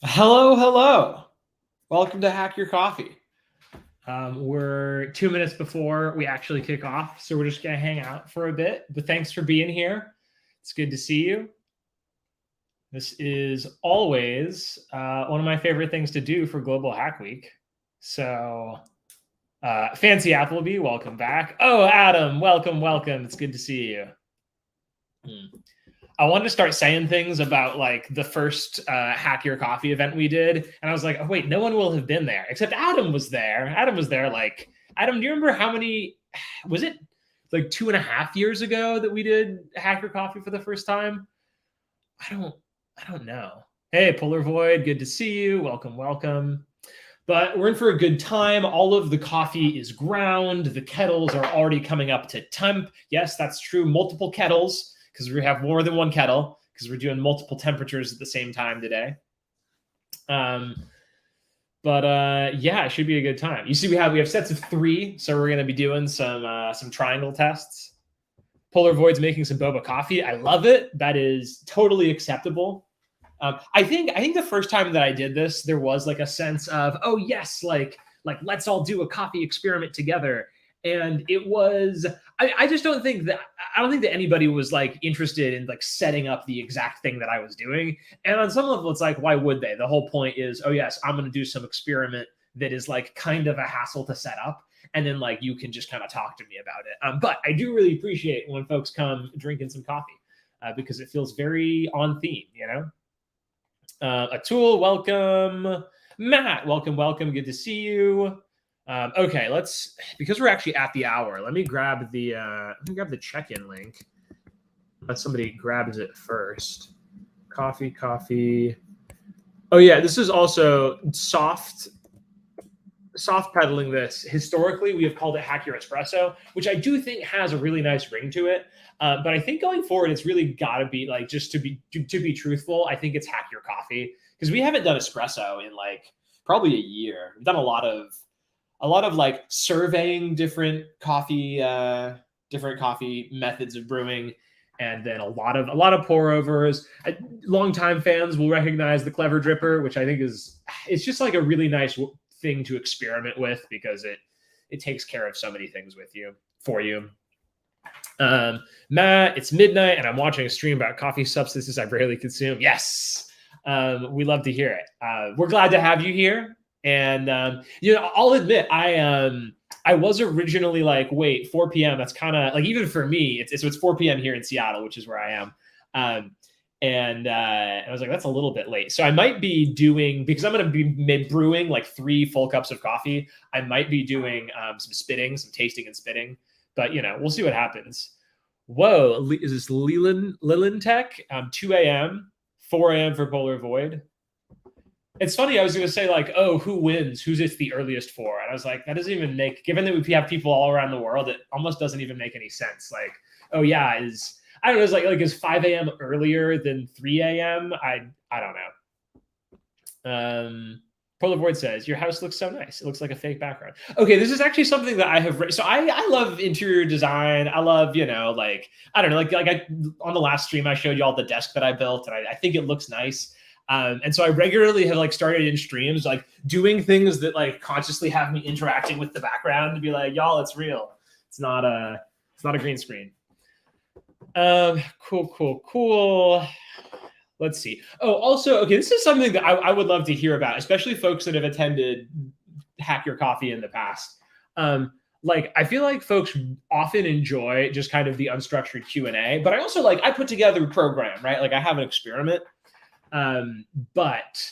Hello, hello. Welcome to Hack Your Coffee. We're 2 minutes before we actually kick off, so we're just going to hang out for a bit. But thanks for being here. It's good to see you. This is always one of my favorite things to do for Global Hack Week. So, Fancy Appleby, welcome back. Oh, Adam, welcome. It's good to see you. I wanted to start saying things about like the first Hack Your Coffee event we did, and I was like, oh wait, no one will have been there except Adam was there. Adam was there. Like, Adam, do you remember how many? Was it like 2.5 years ago that we did Hack Your Coffee for the first time? I don't know. Hey, Polar Void, good to see you. Welcome. But we're in for a good time. All of the coffee is ground. The kettles are already coming up to temp. Yes, that's true. Multiple kettles, because we have more than one kettle, because we're doing multiple temperatures at the same time today. Yeah, it should be a good time. You see, we have sets of 3, so we're going to be doing some triangle tests. Polar Void's making some boba coffee. I love it. That is totally acceptable. I think the first time that I did this, there was like a sense of, oh yes, like let's all do a coffee experiment together. And it was, I just don't think that anybody was like interested in like setting up the exact thing that I was doing. And on some level, it's like, why would they? The whole point is, oh yes, I'm going to do some experiment that is like kind of a hassle to set up. And then like you can just kind of talk to me about it. But I do really appreciate when folks come drinking some coffee because it feels very on theme, you know? Atul, welcome. Matt, welcome. Good to see you. Okay, because we're actually at the hour. Let me grab the check-in link. Let somebody grabs it first. Coffee. Oh yeah, this is also soft pedaling this. Historically, we have called it Hack Your Espresso, which I do think has a really nice ring to it. But I think going forward, it's really got to be like, just to be truthful, I think it's Hack Your Coffee, because we haven't done espresso in like probably a year. We've done a lot of like surveying different coffee methods of brewing, and then a lot of pour overs. Longtime fans will recognize the Clever Dripper, which I think it's just like a really nice thing to experiment with, because it takes care of so many things for you. Matt, it's midnight and I'm watching a stream about coffee substances I rarely consume. Yes. We love to hear it. We're glad to have you here. And I'll admit, I was originally like, wait, 4 p.m. That's kind of like, even for me, it's 4 p.m. here in Seattle, which is where I am. And I was like, that's a little bit late. So I might be doing, because I'm going to be brewing like 3 full cups of coffee, I might be doing some tasting and spitting. But, we'll see what happens. Whoa, is this Lilin Tech? 2 a.m., 4 a.m. for Polar Void. It's funny, I was going to say like, oh, who wins? Who's it's the earliest for? And I was like, that doesn't even make, given that we have people all around the world, it almost doesn't even make any sense. Like, oh yeah, I don't know, it's like is 5 a.m. earlier than 3 a.m.? I don't know. Polar Void says, your house looks so nice. It looks like a fake background. Okay, this is actually something that I have so I love interior design. I love, like, I don't know, like on the last stream I showed you all the desk that I built, and I think it looks nice. And so I regularly have like started in streams like doing things that like consciously have me interacting with the background to be like, y'all, it's real. It's not a green screen. Cool. Let's see. Oh, also, okay, this is something that I would love to hear about, especially folks that have attended Hack Your Coffee in the past. Like, I feel like folks often enjoy just kind of the unstructured Q&A, but I also I put together a program, right? Like I have an experiment. But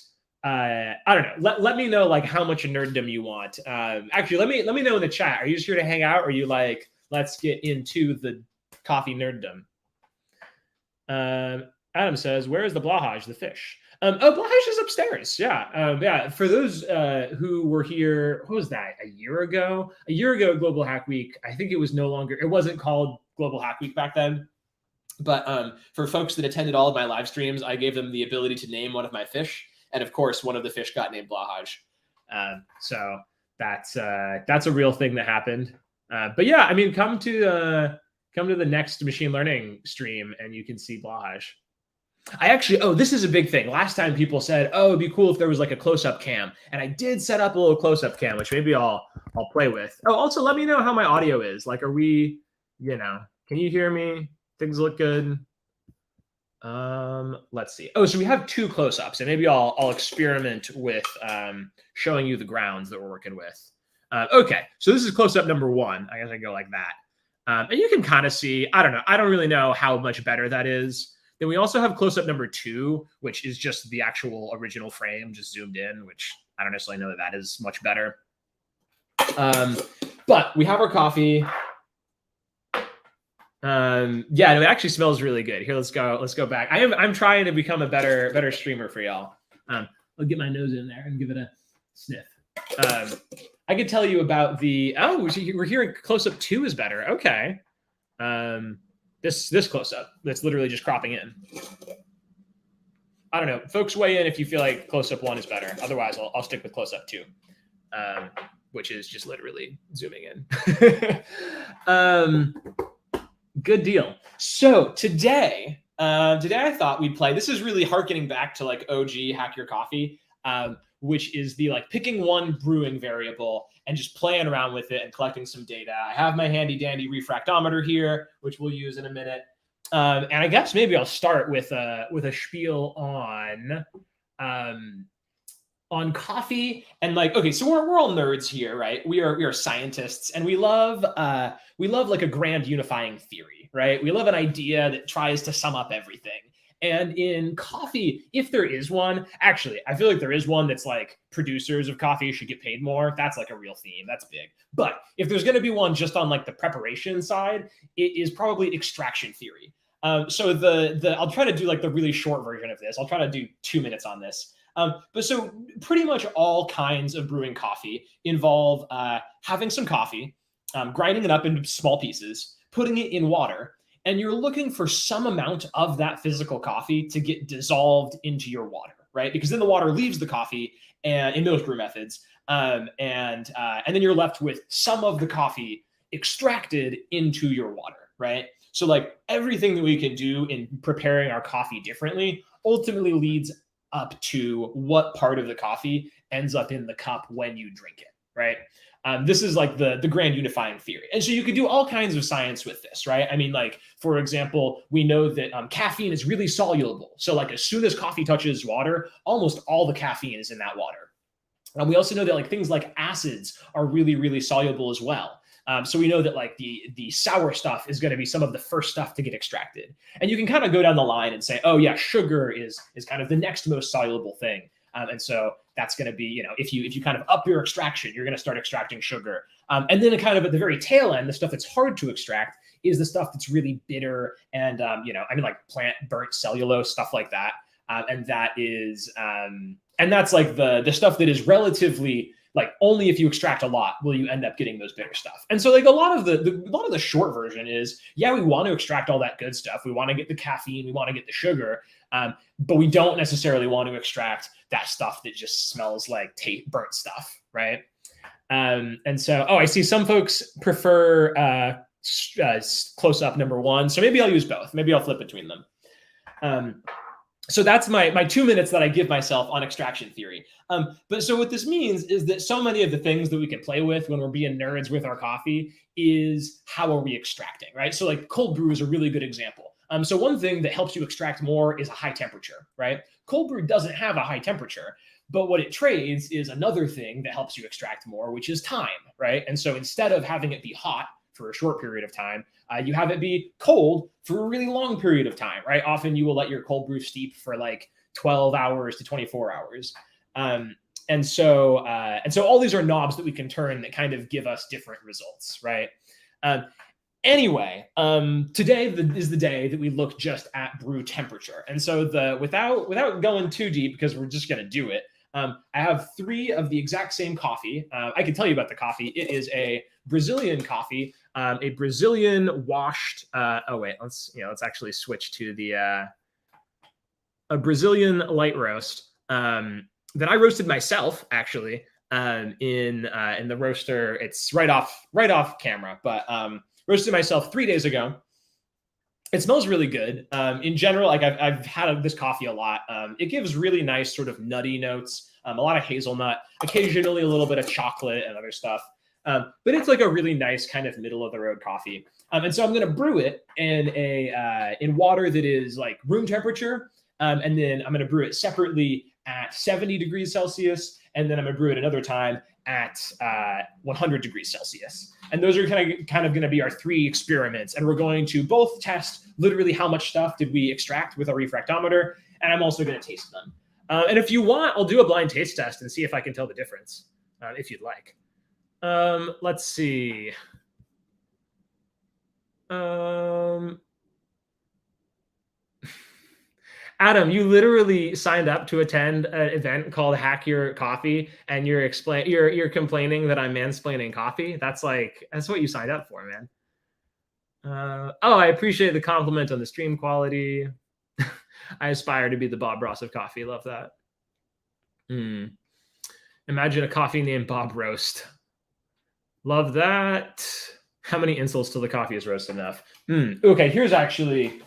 I don't know. Let me know like how much nerddom you want. Actually, let me know in the chat. Are you just here to hang out, or are you like, let's get into the coffee nerddom? Adam says, where is the blahaj, the fish? Blahaj is upstairs. Yeah. For those who were here, what was that? A year ago, Global Hack Week. I think it wasn't called Global Hack Week back then. But for folks that attended all of my live streams, I gave them the ability to name one of my fish. And of course, one of the fish got named Blahaj. So that's a real thing that happened. But yeah, I mean, come to the next machine learning stream and you can see Blahaj. I actually, oh, this is a big thing. Last time people said, oh, it'd be cool if there was like a close-up cam. And I did set up a little close-up cam, which maybe I'll play with. Oh, also let me know how my audio is. Like, are we, can you hear me? Things look good. Let's see. Oh, so we have 2 close-ups, and maybe I'll experiment with showing you the grounds that we're working with. Okay, so this is close-up number 1. I guess I go like that. And you can kind of see, I don't know. I don't really know how much better that is. Then we also have close-up number 2, which is just the actual original frame, just zoomed in, which I don't necessarily know that is much better. But we have our coffee. Yeah, it actually smells really good. Here, let's go back. I'm trying to become a better streamer for y'all. I'll get my nose in there and give it a sniff. I could tell you about the, we're hearing close-up 2 is better. Okay. This close-up that's literally just cropping in. I don't know. Folks, weigh in if you feel like close-up 1 is better. Otherwise, I'll stick with close-up 2, which is just literally zooming in. Good deal. So today I thought we'd play. This is really harkening back to like OG Hack Your Coffee, which is the like picking one brewing variable and just playing around with it and collecting some data. I have my handy dandy refractometer here, which we'll use in a minute. And I guess maybe I'll start with a spiel on coffee and like, okay, so we're all nerds here, right? We are scientists, and we love like a grand unifying theory, right? We love an idea that tries to sum up everything. And in coffee, if there is one, actually, I feel like there is one that's like producers of coffee should get paid more. That's like a real theme. That's big. But if there's going to be one just on like the preparation side, it is probably extraction theory. So I'll try to do like the really short version of this. I'll try to do 2 minutes on this. But so pretty much all kinds of brewing coffee involve having some coffee, grinding it up into small pieces, putting it in water, and you're looking for some amount of that physical coffee to get dissolved into your water, right? Because then the water leaves the coffee, and in those brew methods, and then you're left with some of the coffee extracted into your water, right? So like everything that we can do in preparing our coffee differently ultimately leads up to what part of the coffee ends up in the cup when you drink it, right? This is like the grand unifying theory. And so you could do all kinds of science with this, right? I mean, like, for example, we know that caffeine is really soluble. So like as soon as coffee touches water, almost all the caffeine is in that water. And we also know that like things like acids are really, really soluble as well. So we know that like the sour stuff is going to be some of the first stuff to get extracted. And you can kind of go down the line and say, oh yeah, sugar is kind of the next most soluble thing. And so that's going to be, if you kind of up your extraction, you're going to start extracting sugar. And then kind of at the very tail end, the stuff that's hard to extract is the stuff that's really bitter and, like plant burnt cellulose, stuff like that. And that is, and that's like the stuff that is relatively like only if you extract a lot will you end up getting those bitter stuff. And so like a lot of the short version is, yeah, we want to extract all that good stuff. We want to get the caffeine, we want to get the sugar, but we don't necessarily want to extract that stuff that just smells like burnt stuff, right? And so, I see some folks prefer close-up number 1. So maybe I'll use both. Maybe I'll flip between them. So that's my 2 minutes that I give myself on extraction theory. But so what this means is that so many of the things that we can play with when we're being nerds with our coffee is how are we extracting, right? So like cold brew is a really good example. So one thing that helps you extract more is a high temperature, right? Cold brew doesn't have a high temperature, but what it trades is another thing that helps you extract more, which is time, right? And so instead of having it be hot for a short period of time, you have it be cold for a really long period of time, right? Often you will let your cold brew steep for like 12 hours to 24 hours. And so all these are knobs that we can turn that kind of give us different results, right? Anyway, today is the day that we look just at brew temperature. And so without going too deep, because we're just going to do it, I have 3 of the exact same coffee. I can tell you about the coffee. It is a Brazilian coffee, a Brazilian washed. Let's actually switch to a Brazilian light roast that I roasted myself actually in the roaster. It's right off camera, but roasted myself 3 days ago. It smells really good. In general, like I've had this coffee a lot. It gives really nice sort of nutty notes, a lot of hazelnut, occasionally a little bit of chocolate and other stuff. But it's like a really nice kind of middle of the road coffee. And so I'm going to brew it in water that is like room temperature. And then I'm going to brew it separately at 70 degrees Celsius. And then I'm going to brew it another time at 100 degrees Celsius. And those are kind of going to be our 3 experiments. And we're going to both test literally how much stuff did we extract with our refractometer. And I'm also going to taste them. And if you want, I'll do a blind taste test and see if I can tell the difference, if you'd like. Let's see. Adam, you literally signed up to attend an event called Hack Your Coffee, and you're complaining that I'm mansplaining coffee. That's what you signed up for, man. Oh, I appreciate the compliment on the stream quality. I aspire to be the Bob Ross of coffee. Love that. Imagine a coffee named Bob Roast. Love that. How many insults till the coffee is roast enough? Okay, here's actually,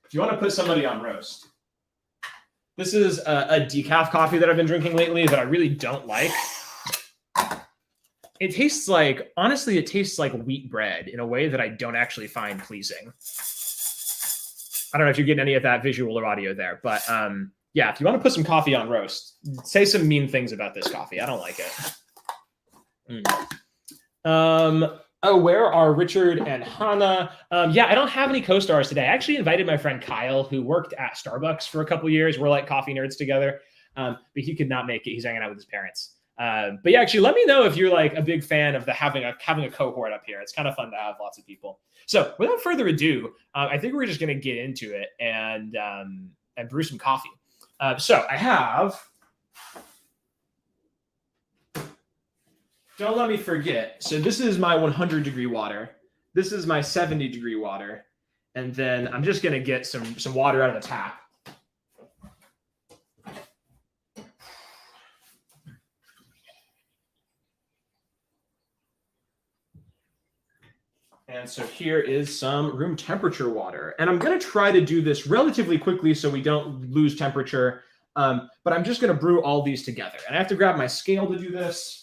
if you want to put somebody on roast, this is a decaf coffee that I've been drinking lately that I really don't like. It tastes like, honestly, it tastes like wheat bread in a way that I don't actually find pleasing. I don't know if you're getting any of that visual or audio there, but yeah, if you want to put some coffee on roast, say some mean things about this coffee. I don't like it. Oh, where are Richard and Hannah? Yeah, I don't have any co-stars today. I actually invited my friend Kyle, who worked at Starbucks for a couple of years. We're like coffee nerds together, but he could not make it. He's hanging out with his parents. But yeah, actually, let me know if you're like a big fan of having a cohort up here. It's kind of fun to have lots of people. So without further ado, I think we're just going to get into it and brew some coffee. So I have. Don't let me forget. So this is my 100 degree water. This is my 70 degree water. And then I'm just going to get some water out of the tap. And so here is some room temperature water. And I'm going to try to do this relatively quickly so we don't lose temperature. But I'm just going to brew all these together. And I have to grab my scale to do this,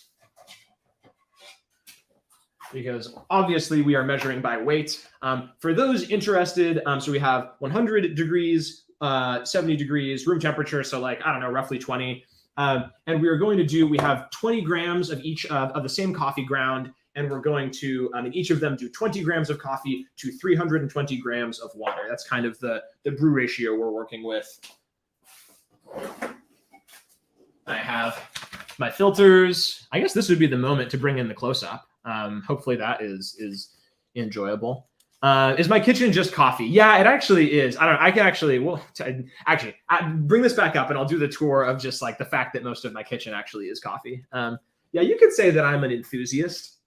because obviously we are measuring by weight. For those interested, so we have 100 degrees, 70 degrees, room temperature, so like, I don't know, roughly 20. And we are going to do, we have 20 grams of each of the same coffee ground, and we're going to, in each of them, do 20 grams of coffee to 320 grams of water. That's kind of the brew ratio we're working with. I have my filters. I guess this would be the moment to bring in the close-up. Hopefully that is enjoyable. Is my kitchen just coffee? Yeah, it actually is. I don't know. I can actually, I bring this back up and I'll do the tour of just like the fact that most of my kitchen actually is coffee. Yeah, you could say that I'm an enthusiast.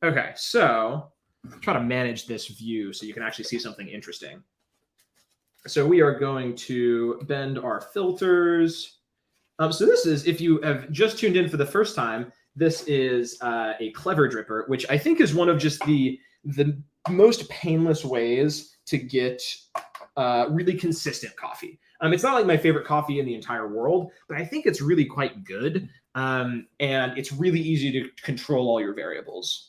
Okay, so try to manage this view so you can actually see something interesting. So we are going to bend our filters. So this is, if you have just tuned in for the first time, this is a Clever Dripper, which I think is one of just the most painless ways to get really consistent coffee. It's not like my favorite coffee in the entire world, but I think it's really quite good. And it's really easy to control all your variables.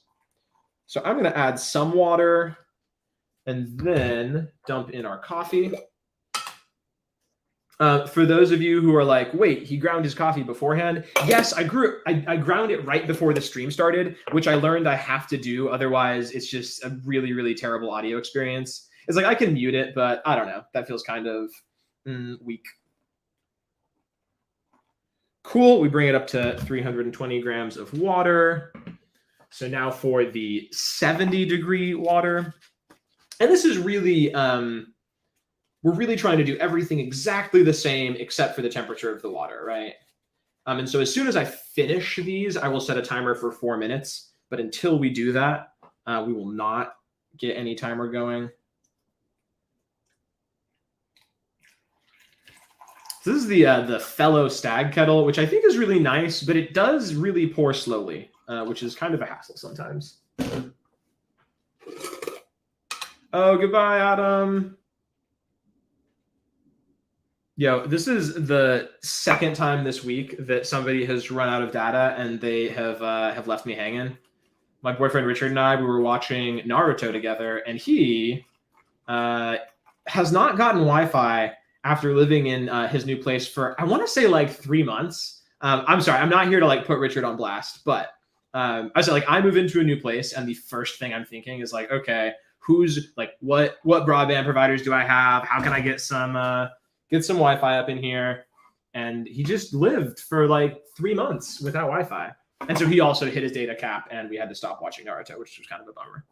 So I'm going to add some water and then dump in our coffee. For those of you who are like, wait, he ground his coffee beforehand. Yes, I ground it right before the stream started, which I learned I have to do. Otherwise, it's just a really, really terrible audio experience. It's like I can mute it, but I don't know. That feels kind of weak. Cool. We bring it up to 320 grams of water. So now for the 70 degree water. And this is really, we're really trying to do everything exactly the same except for the temperature of the water, right? And so as soon as I finish these, I will set a timer for 4 minutes. But until we do that, we will not get any timer going. So this is the Fellow Stag kettle, which I think is really nice, but it does really pour slowly, which is kind of a hassle sometimes. Oh, goodbye, Adam. Yo, this is the second time this week that somebody has run out of data and they have left me hanging. My boyfriend Richard and I, we were watching Naruto together, and he has not gotten Wi-Fi after living in his new place for, I want to say, like 3 months. I'm sorry, I'm not here to like put Richard on blast, but I said, like, I move into a new place, and the first thing I'm thinking is like, okay, who's like, what broadband providers do I have? How can I get some Wi-Fi up in here? And he just lived for like 3 months without Wi-Fi, and so he also hit his data cap, and we had to stop watching Naruto, which was kind of a bummer.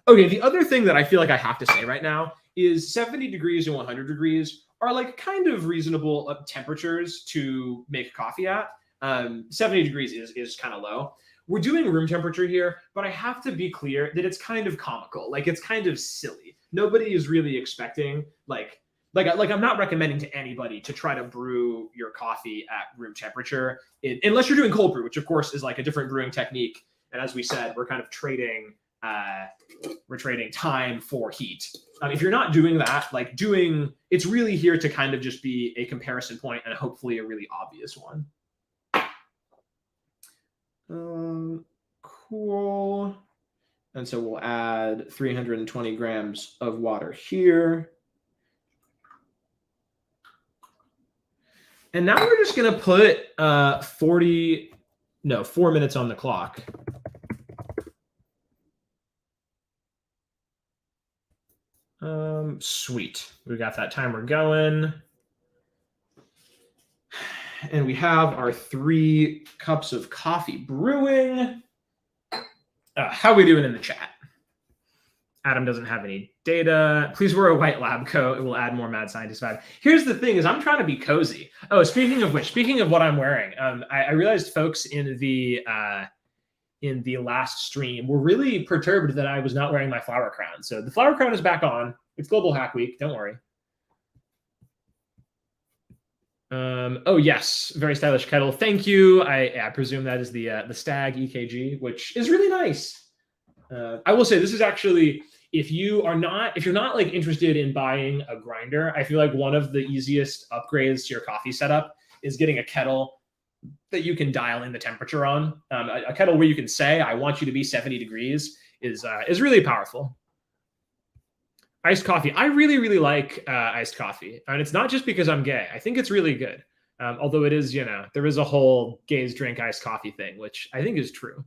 Okay, the other thing that I feel like I have to say right now is 70 degrees and 100 degrees are like kind of reasonable temperatures to make coffee at. 70 degrees is kind of low. We're doing room temperature here, but I have to be clear that it's kind of comical. Like, it's kind of silly. Nobody is really expecting like I'm not recommending to anybody to try to brew your coffee at room temperature unless you're doing cold brew, which of course is like a different brewing technique. And as we said, we're kind of trading time for heat. If you're not doing that, it's really here to kind of just be a comparison point and hopefully a really obvious one. Cool. And so we'll add 320 grams of water here. And now we're just going to put 4 minutes on the clock. Sweet. We got that timer going. And we have our 3 cups of coffee brewing. How are we doing in the chat? Adam doesn't have any data. Please wear a white lab coat. It will add more mad scientist vibe. Here's the thing: is I'm trying to be cozy. Oh, speaking of which, speaking of what I'm wearing, I realized folks in the last stream were really perturbed that I was not wearing my flower crown. So the flower crown is back on. It's Global Hack Week. Don't worry. Oh yes, very stylish kettle. Thank you. I presume that is the Stag EKG, which is really nice. I will say this is actually, if you're not like interested in buying a grinder, I feel like one of the easiest upgrades to your coffee setup is getting a kettle that you can dial in the temperature on. A kettle where you can say, I want you to be 70 degrees is really powerful. Iced coffee. I really, really like iced coffee. And it's not just because I'm gay. I think it's really good. Although it is, there is a whole gays drink iced coffee thing, which I think is true.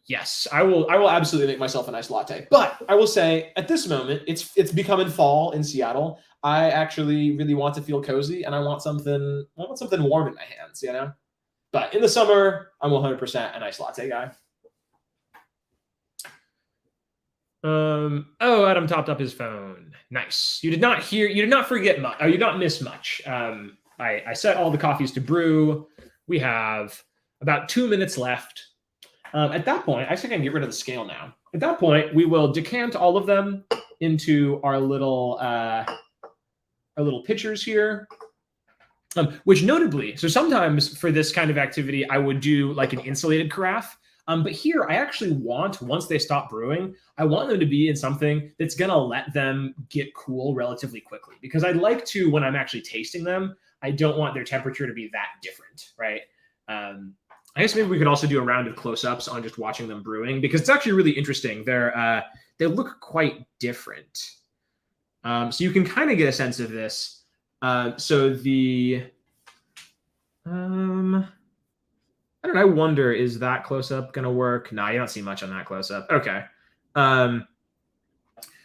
Yes, I will absolutely make myself a nice latte. But I will say, at this moment, it's becoming fall in Seattle. I actually really want to feel cozy, and I want something warm in my hands, But in the summer, I'm 100% a nice latte guy. Oh, Adam topped up his phone. Nice. You did not forget much. Or you did not miss much. I set all the coffees to brew. We have about 2 minutes left. At that point, I think I can get rid of the scale now. At that point, we will decant all of them into our little pitchers here. Which notably, so sometimes for this kind of activity, I would do like an insulated carafe. But here, I actually want, once they stop brewing, I want them to be in something that's going to let them get cool relatively quickly. Because I'd like to, when I'm actually tasting them, I don't want their temperature to be that different, right? I guess maybe we could also do a round of close-ups on just watching them brewing, because it's actually really interesting. They look quite different. So you can kind of get a sense of this. I don't know. I wonder, is that close-up going to work? No, you don't see much on that close-up. Okay.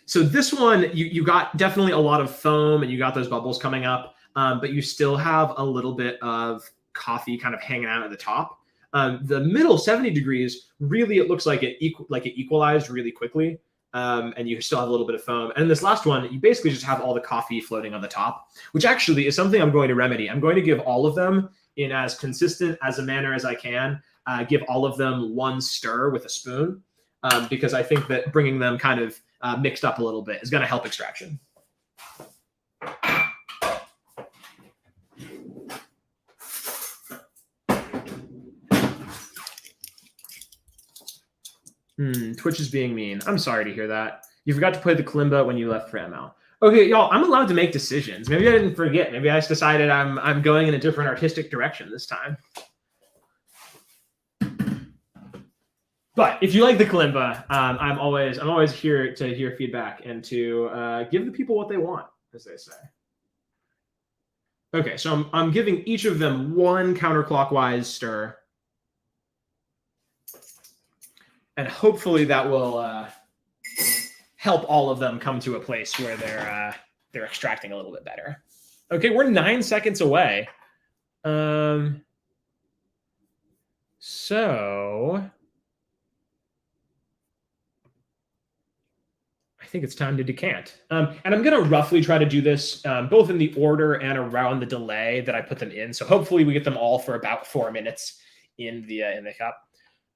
So this one, you got definitely a lot of foam and you got those bubbles coming up, but you still have a little bit of coffee kind of hanging out at the top. The middle 70 degrees, really, it looks like it equalized really quickly. And you still have a little bit of foam. And this last one, you basically just have all the coffee floating on the top, which actually is something I'm going to remedy. I'm going to give all of them in as consistent as a manner as I can, give all of them one stir with a spoon, because I think that bringing them kind of mixed up a little bit is going to help extraction. Twitch is being mean. I'm sorry to hear that. You forgot to play the Kalimba when you left for ML. Okay, y'all, I'm allowed to make decisions. Maybe I didn't forget. Maybe I just decided I'm going in a different artistic direction this time. But if you like the Kalimba, I'm always here to hear feedback and to give the people what they want, as they say. Okay, so I'm giving each of them one counterclockwise stir. And hopefully that will help all of them come to a place where they're extracting a little bit better. Okay, we're 9 seconds away. So I think it's time to decant. And I'm going to roughly try to do this both in the order and around the delay that I put them in. So hopefully we get them all for about 4 minutes in the cup.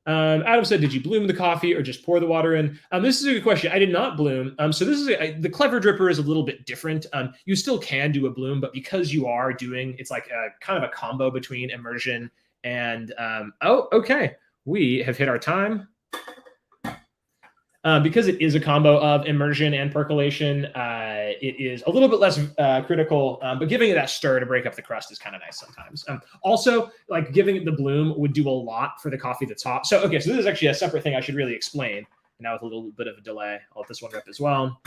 Adam said, did you bloom the coffee or just pour the water in? This is a good question. I did not bloom. So this is the Clever Dripper is a little bit different. You still can do a bloom, but because you are doing, it's like a kind of a combo between immersion and, oh, okay. We have hit our time. Because it is a combo of immersion and percolation, it is a little bit less critical, but giving it that stir to break up the crust is kind of nice sometimes. Also, like giving it the bloom would do a lot for the coffee that's hot. So, okay, so this is actually a separate thing I should really explain. Now with a little bit of a delay, I'll let this one rip as well.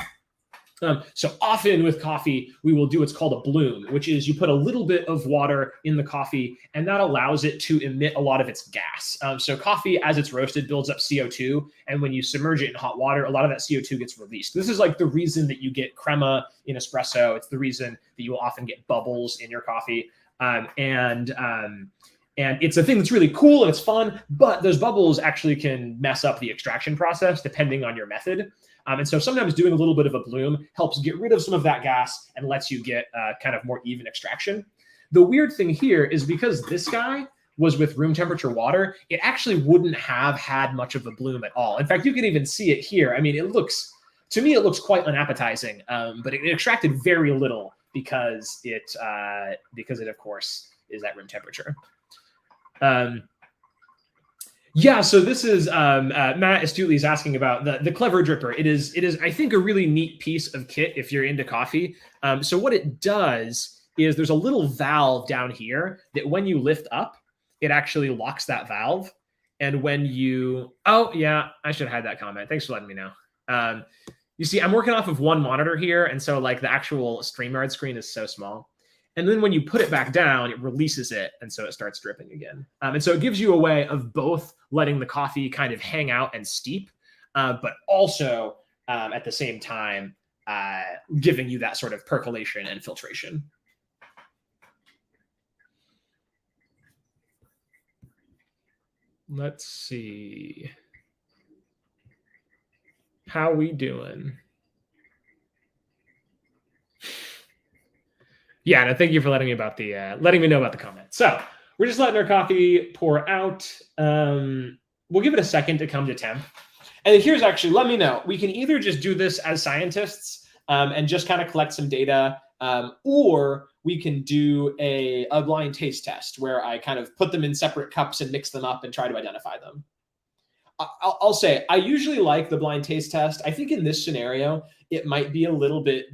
So often with coffee, we will do what's called a bloom, which is you put a little bit of water in the coffee, and that allows it to emit a lot of its gas. So coffee, as it's roasted, builds up CO2, and when you submerge it in hot water, a lot of that CO2 gets released. This is like the reason that you get crema in espresso. It's the reason that you will often get bubbles in your coffee. And it's a thing that's really cool and it's fun, but those bubbles actually can mess up the extraction process depending on your method. And so sometimes doing a little bit of a bloom helps get rid of some of that gas and lets you get kind of more even extraction. The weird thing here is because this guy was with room temperature water, it actually wouldn't have had much of a bloom at all. In fact, you can even see it here. I mean, to me, it looks quite unappetizing, but it extracted very little because it of course is at room temperature. Yeah, so this is Matt astutely is asking about the Clever Dripper. It is I think a really neat piece of kit if you're into coffee. So what it does is there's a little valve down here that when you lift up, it actually locks that valve. And when you yeah, I should hide that comment. Thanks for letting me know. You see, I'm working off of one monitor here, and so like the actual StreamYard screen is so small. And then when you put it back down, it releases it, and so it starts dripping again. And so it gives you a way of both letting the coffee kind of hang out and steep, but also at the same time giving you that sort of percolation and filtration. Let's see. How we doing? Yeah, no, thank you for letting me know about the comment. So we're just letting our coffee pour out. We'll give it a second to come to temp. And here's actually, let me know. We can either just do this as scientists and just kind of collect some data, or we can do a blind taste test where I kind of put them in separate cups and mix them up and try to identify them. I'll say I usually like the blind taste test. I think in this scenario, it might be a little bit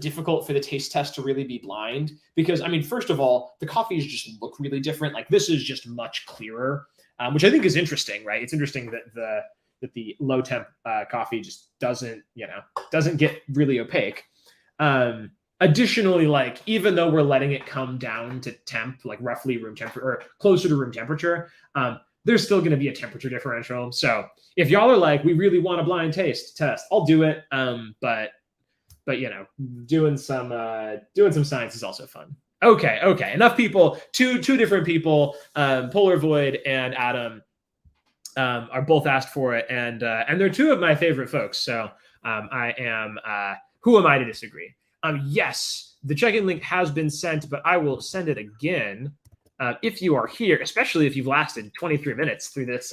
difficult for the taste test to really be blind because, I mean, first of all, the coffees just look really different. Like this is just much clearer, which I think is interesting, right? It's interesting that the low temp coffee just doesn't get really opaque. Additionally, like even though we're letting it come down to temp, like roughly room temperature or closer to room temperature, there's still going to be a temperature differential. So if y'all are like, we really want a blind taste test, I'll do it. But you know, doing some science is also fun. Okay. Enough people. Two different people, Polar Void and Adam, are both asked for it, and they're two of my favorite folks. So I am. Who am I to disagree? Yes, the check-in link has been sent, but I will send it again if you are here, especially if you've lasted 23 minutes through this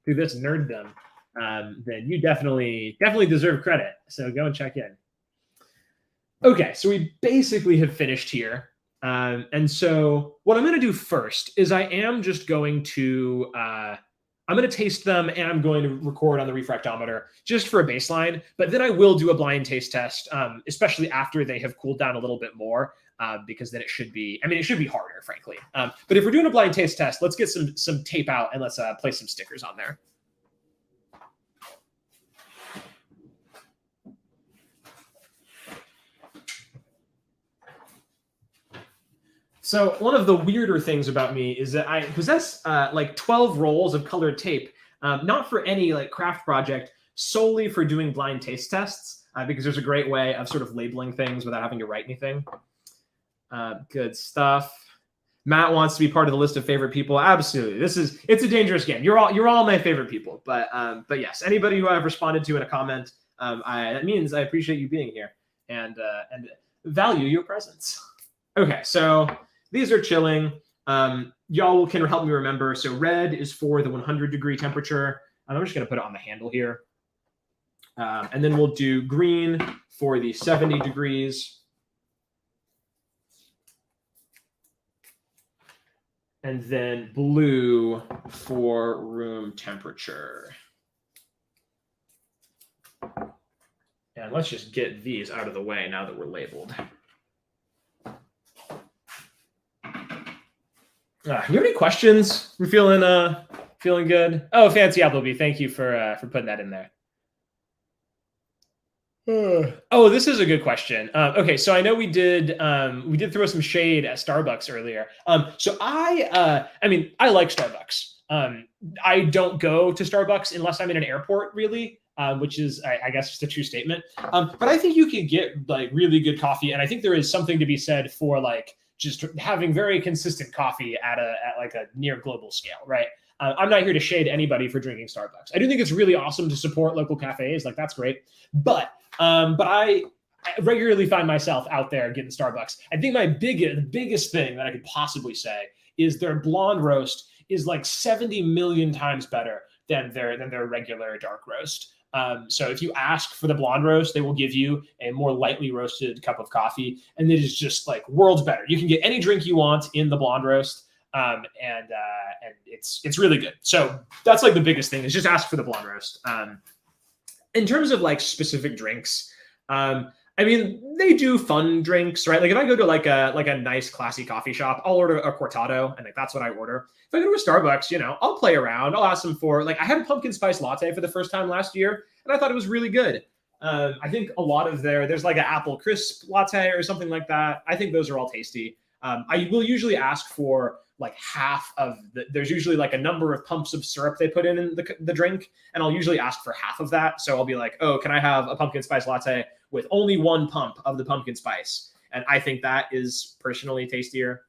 nerddom. Then you definitely deserve credit. So go and check in. Okay, so we basically have finished here. And so what I'm going to do first is I am just going to I'm going to taste them and I'm going to record on the refractometer just for a baseline. But then I will do a blind taste test, especially after they have cooled down a little bit more, because then it should be, it should be harder, frankly. But if we're doing a blind taste test, let's get some tape out and let's place some stickers on there. So one of the weirder things about me is that I possess like 12 rolls of colored tape, not for any like craft project, solely for doing blind taste tests, because there's a great way of sort of labeling things without having to write anything. Good stuff. Matt wants to be part of the list of favorite people. Absolutely. It's a dangerous game. You're all my favorite people. But yes, anybody who I've responded to in a comment, that means I appreciate you being here and value your presence. Okay, so these are chilling. Y'all can help me remember. So red is for the 100-degree temperature. I'm just going to put it on the handle here. And then we'll do green for the 70 degrees. And then blue for room temperature. And let's just get these out of the way now that we're labeled. You have any questions? We're feeling good. Oh, Fancy Applebee, thank you for putting that in there. Oh, this is a good question. Okay, so I know we did throw some shade at Starbucks earlier. So I like Starbucks. I don't go to Starbucks unless I'm in an airport, really, which is, I guess, just a true statement. But I think you can get like really good coffee, and I think there is something to be said for like just having very consistent coffee at like a near global scale, right? I'm not here to shade anybody for drinking Starbucks. I do think it's really awesome to support local cafes, like that's great. But I regularly find myself out there getting Starbucks. I think the biggest thing that I could possibly say is their blonde roast is like 70 million times better than their regular dark roast. So if you ask for the blonde roast, they will give you a more lightly roasted cup of coffee, and it is just like worlds better. You can get any drink you want in the blonde roast, and it's really good. So that's like the biggest thing is just ask for the blonde roast. In terms of like specific drinks, they do fun drinks, right? Like if I go to like a nice classy coffee shop, I'll order a cortado, and like that's what I order. If I go to a Starbucks, I'll play around. I'll ask them for like I had a pumpkin spice latte for the first time last year, and I thought it was really good. I think a lot of there's like an apple crisp latte or something like that. I think those are all tasty. I will usually ask for like half of there's usually like a number of pumps of syrup they put in the drink, and I'll usually ask for half of that. So I'll be like, oh, can I have a pumpkin spice latte with only one pump of the pumpkin spice? And I think that is personally tastier.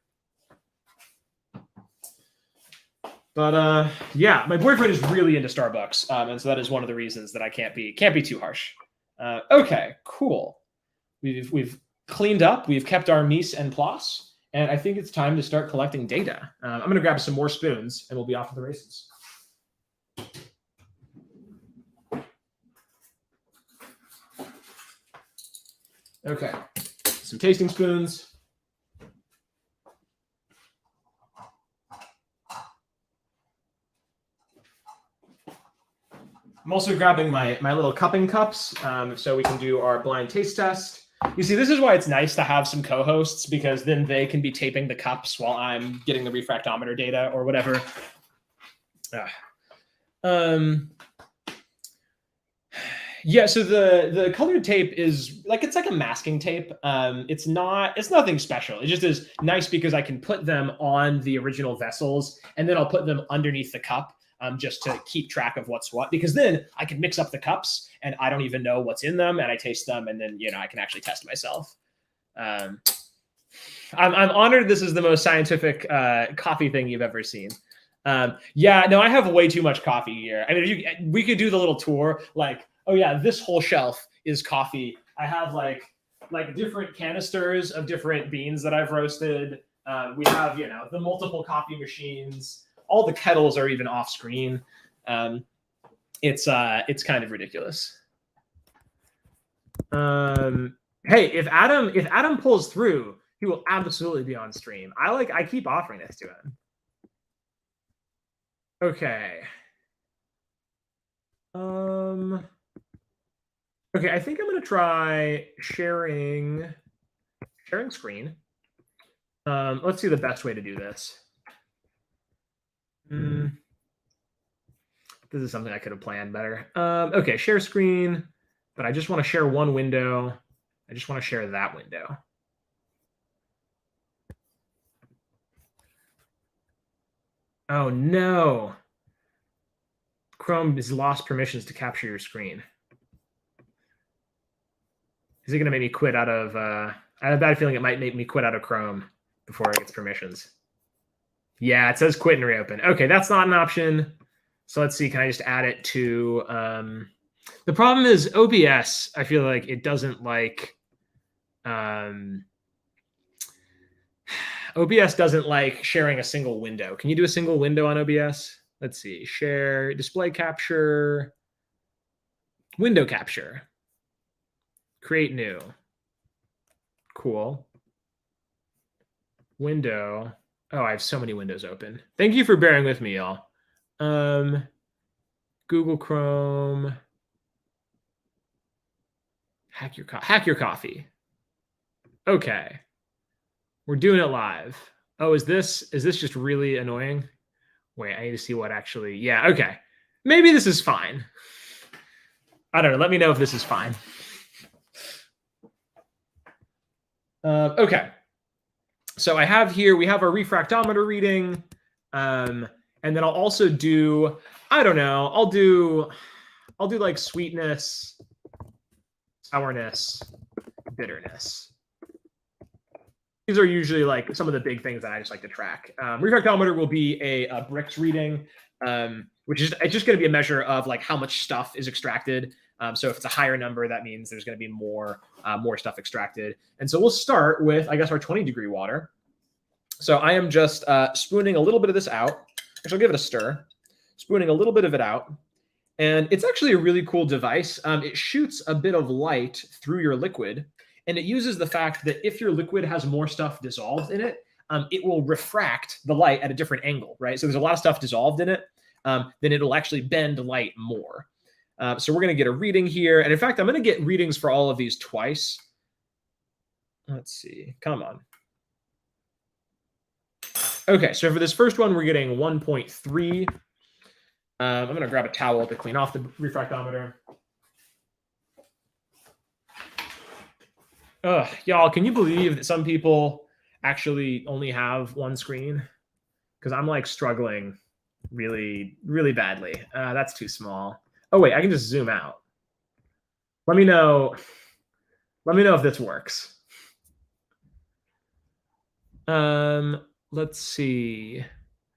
But yeah, my boyfriend is really into Starbucks, and so that is one of the reasons that I can't be too harsh. Okay, cool. We've cleaned up. We've kept our mise en place, and I think it's time to start collecting data. I'm going to grab some more spoons, and we'll be off to the races. Okay, some tasting spoons. I'm also grabbing my little cupping cups, so we can do our blind taste test. You see, this is why it's nice to have some co-hosts, because then they can be taping the cups while I'm getting the refractometer data or whatever. Yeah, so the colored tape is like, it's like a masking tape. It's nothing special. It just is nice because I can put them on the original vessels, and then I'll put them underneath the cup. Just to keep track of what's what, because then I can mix up the cups and I don't even know what's in them, and I taste them, and then I can actually test myself. I'm honored this is the most scientific coffee thing you've ever seen. Yeah, no, I have way too much coffee here. I mean, we could do the little tour, like, oh yeah, this whole shelf is coffee. I have like different canisters of different beans that I've roasted. We have, the multiple coffee machines. All the kettles are even off screen. It's kind of ridiculous. Hey, if Adam pulls through, he will absolutely be on stream. I keep offering this to him. Okay. Okay, I think I'm going to try sharing screen. Let's see the best way to do this. This is something I could have planned better. Okay, share screen, but I just want to share one window. I just want to share that window. Oh no. Chrome has lost permissions to capture your screen. Is it going to make me quit out of... I have a bad feeling it might make me quit out of Chrome before it gets permissions. Yeah, it says quit and reopen. Okay, that's not an option. So let's see, can I just add it to... the problem is OBS, I feel like it doesn't like... OBS doesn't like sharing a single window. Can you do a single window on OBS? Let's see, share, display capture, window capture, create new. Cool. Window. Oh, I have so many windows open. Thank you for bearing with me, y'all. Google Chrome. Hack your coffee. Okay. We're doing it live. Oh, is this just really annoying? Wait, I need to see what actually... Yeah, okay. Maybe this is fine. I don't know. Let me know if this is fine. Okay. So I have here, we have our refractometer reading. And then I'll also do, I don't know, I'll do like sweetness, sourness, bitterness. These are usually like some of the big things that I just like to track. Refractometer will be a Brix reading, which is it's just going to be a measure of like how much stuff is extracted. So if it's a higher number, that means there's going to be more stuff extracted. And so we'll start with, I guess, our 20-degree water. So I am just spooning a little bit of this out. Actually, I'll give it a stir. Spooning a little bit of it out. And it's actually a really cool device. It shoots a bit of light through your liquid. And it uses the fact that if your liquid has more stuff dissolved in it, it will refract the light at a different angle, right? So there's a lot of stuff dissolved in it, then it'll actually bend light more. So we're going to get a reading here. And in fact, I'm going to get readings for all of these twice. Let's see. Come on. Okay, so for this first one, we're getting 1.3. I'm going to grab a towel to clean off the refractometer. Y'all, can you believe that some people actually only have one screen? Because I'm like struggling really, really badly. That's too small. Oh wait, I can just zoom out. Let me know if this works. Let's see.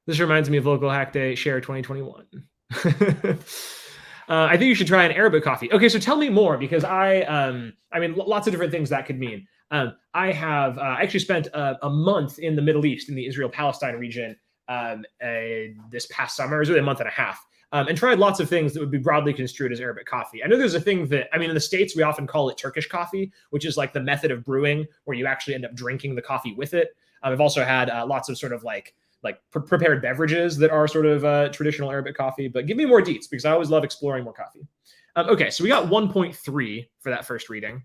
This reminds me of Local Hack Day, Share 2021. I think you should try an Arabic coffee. Okay, so tell me more, because I mean, lots of different things that could mean. I actually spent a month in the Middle East, in the Israel-Palestine region this past summer. It was really a month and a half, and tried lots of things that would be broadly construed as Arabic coffee. I know there's a thing that, I mean, in the States, we often call it Turkish coffee, which is like the method of brewing where you actually end up drinking the coffee with it. I've also had lots of sort of like prepared beverages that are sort of traditional Arabic coffee, but give me more deets, because I always love exploring more coffee. Okay, so we got 1.3 for that first reading.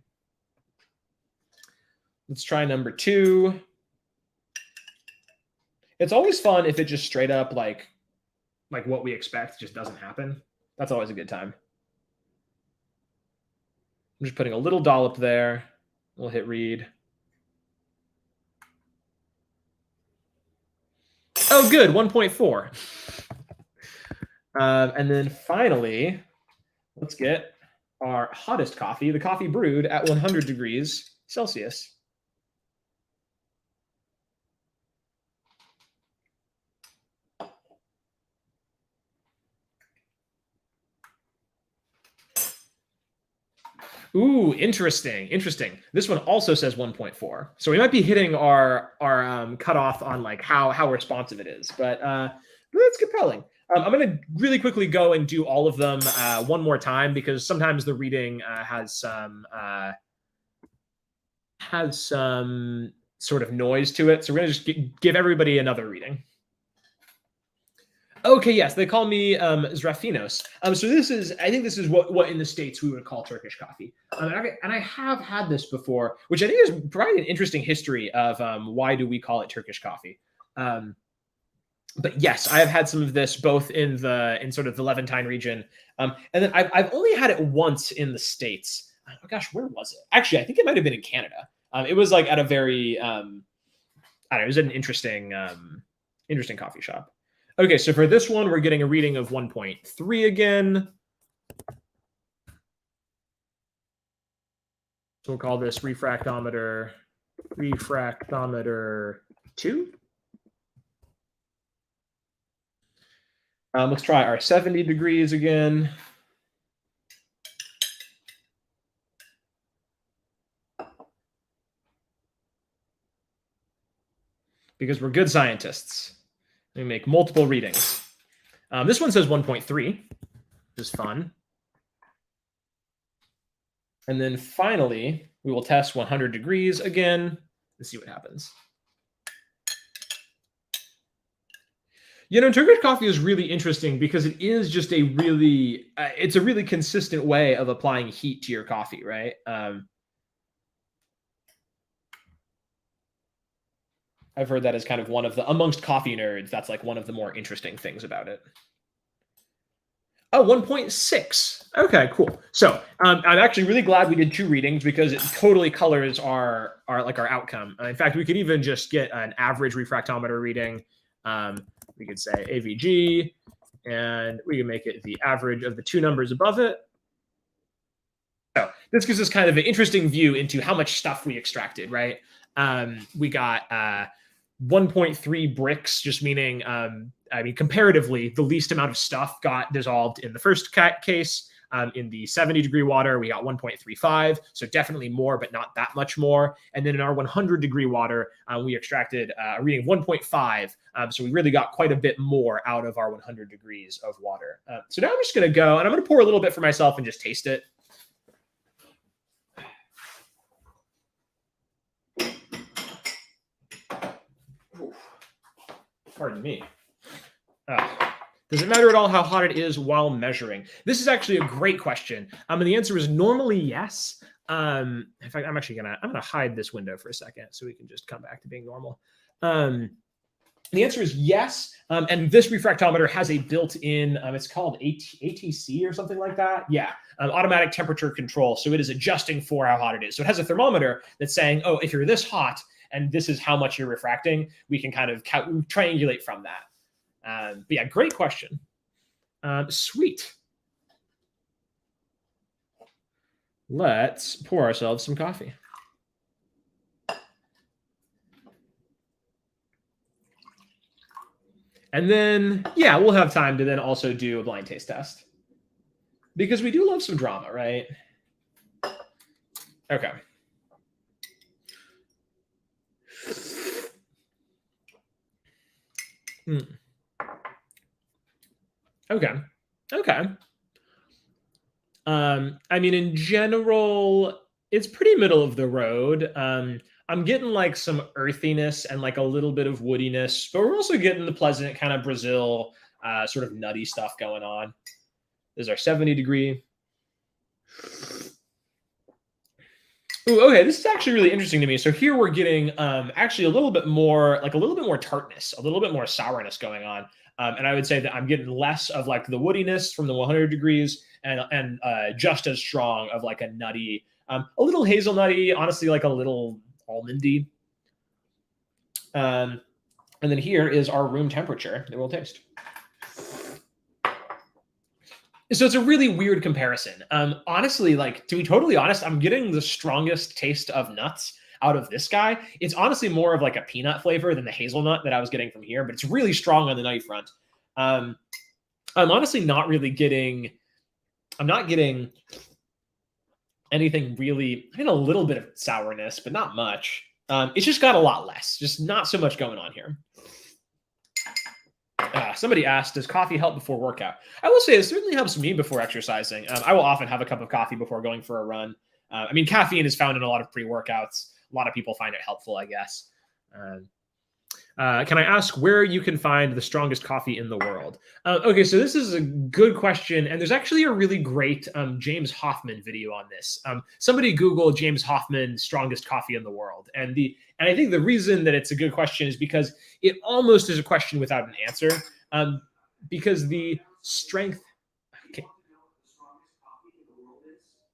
Let's try number 2. It's always fun if it just straight up like what we expect just doesn't happen. That's always a good time. I'm just putting a little dollop there. We'll hit read. Oh, good, 1.4. And then finally, let's get our hottest coffee, the coffee brewed at 100 degrees Celsius. Ooh, interesting. This one also says 1.4. So we might be hitting our cutoff on like how responsive it is, but that's compelling. I'm going to really quickly go and do all of them one more time, because sometimes the reading has some sort of noise to it. So we're going to just give everybody another reading. Okay, yes, they call me Zrafinos. So this is, I think this is what in the States we would call Turkish coffee. And I have had this before, which I think is probably an interesting history of why do we call it Turkish coffee. But yes, I have had some of this both in sort of the Levantine region, and then I've only had it once in the States. Oh gosh, where was it? Actually, I think it might have been in Canada. It was like at a very I don't know, it was an interesting coffee shop. Okay, so for this one, we're getting a reading of 1.3 again. So we'll call this refractometer 2. Let's try our 70 degrees again. Because we're good scientists. We make multiple readings. This one says 1.3, which is fun. And then finally, we will test 100 degrees again and see what happens. You know, Turkish coffee is really interesting because it is just a really, it's a really consistent way of applying heat to your coffee, right? I've heard that as kind of one of the, amongst coffee nerds, that's like one of the more interesting things about it. Oh, 1.6. Okay, cool. So I'm actually really glad we did 2 readings because it totally colors our outcome. In fact, we could even just get an average refractometer reading. We could say AVG, and we can make it the average of the 2 numbers above it. So this gives us kind of an interesting view into how much stuff we extracted, right? We got 1.3 bricks, just meaning, I mean, comparatively, the least amount of stuff got dissolved in the first case. In the 70-degree water, we got 1.35, so definitely more, but not that much more. And then in our 100-degree water, we extracted a reading of 1.5, so we really got quite a bit more out of our 100 degrees of water. So now I'm just going to go, and I'm going to pour a little bit for myself and just taste it. Pardon me. Does it matter at all how hot it is while measuring? This is actually a great question. And the answer is normally yes. In fact, I'm gonna hide this window for a second so we can just come back to being normal. The answer is yes. And this refractometer has a built-in, it's called ATC or something like that. Yeah, automatic temperature control. So it is adjusting for how hot it is. So it has a thermometer that's saying, oh, if you're this hot and this is how much you're refracting, we can kind of triangulate from that. But yeah, great question. Sweet. Let's pour ourselves some coffee. And then, yeah, we'll have time to then also do a blind taste test. Because we do love some drama, right? Okay. Okay. I mean, in general, it's pretty middle of the road. I'm getting like some earthiness and like a little bit of woodiness, but we're also getting the pleasant kind of Brazil sort of nutty stuff going on. This is our 70 degree. Ooh, okay, this is actually really interesting to me. So here we're getting actually a little bit more tartness, a little bit more sourness going on. And I would say that I'm getting less of like the woodiness from the 100 degrees and just as strong of like a nutty, a little hazelnutty, honestly, like a little almondy. And then here is our room temperature that we'll taste. So it's a really weird comparison. Honestly, like to be totally honest, I'm getting the strongest taste of nuts out of this guy. It's honestly more of like a peanut flavor than the hazelnut that I was getting from here, but it's really strong on the nutty front. I'm honestly not really getting, I'm not getting anything really, I mean, a little bit of sourness, but not much. It's just got a lot less, just not so much going on here. Somebody asked, does coffee help before workout? I will say it certainly helps me before exercising. I will often have a cup of coffee before going for a run. I mean, caffeine is found in a lot of pre-workouts. A lot of people find it helpful, I guess. Can I ask where you can find the strongest coffee in the world? Okay, so this is a good question, and there's actually a really great James Hoffmann video on this. Somebody Google James Hoffmann strongest coffee in the world, and I think the reason that it's a good question is because it almost is a question without an answer, because the strength.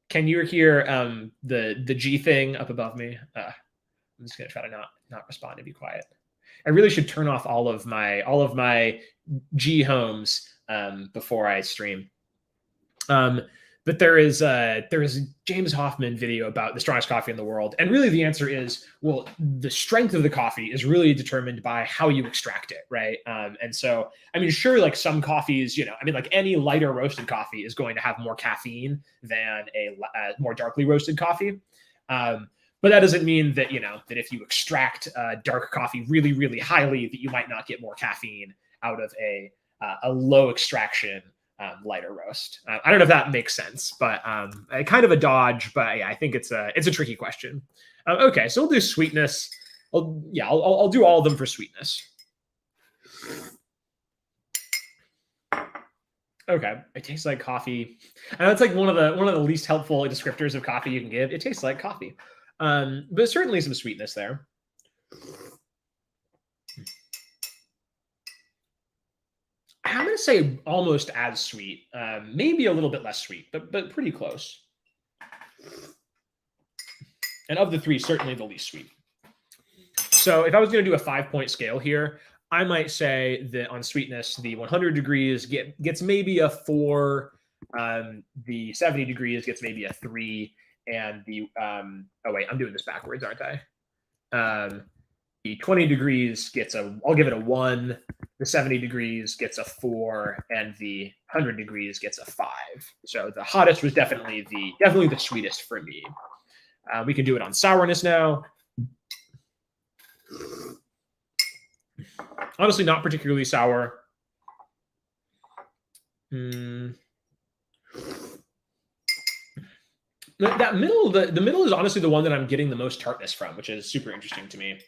Can you hear the G thing up above me? I'm just gonna try to not respond and be quiet. I really should turn off all of my G homes before I stream. But there is a James Hoffmann video about the strongest coffee in the world, and really the answer is, well, the strength of the coffee is really determined by how you extract it, right? And so, I mean, sure, like some coffees, like any lighter roasted coffee is going to have more caffeine than a more darkly roasted coffee. But that doesn't mean that, that if you extract dark coffee really, really highly, that you might not get more caffeine out of a low extraction lighter roast. I don't know if that makes sense, but kind of a dodge. But yeah, I think it's a tricky question. Okay, so we'll do sweetness. I'll do all of them for sweetness. Okay, it tastes like coffee. I know it's like one of the least helpful descriptors of coffee you can give. It tastes like coffee. But certainly some sweetness there. I'm going to say almost as sweet, maybe a little bit less sweet, but pretty close. And of the three, certainly the least sweet. So if I was going to do a 5-point scale here, I might say that on sweetness, the 100 degrees gets maybe a 4, the 70 degrees gets maybe a 3, and the oh wait, I'm doing this backwards, aren't I? The 20 degrees gets I'll give it a 1, the 70 degrees gets a 4, and the 100 degrees gets a 5. So the hottest was definitely the sweetest for me. We can do it on sourness now. Honestly, not particularly sour. That middle, the middle is honestly the one that I'm getting the most tartness from, which is super interesting to me.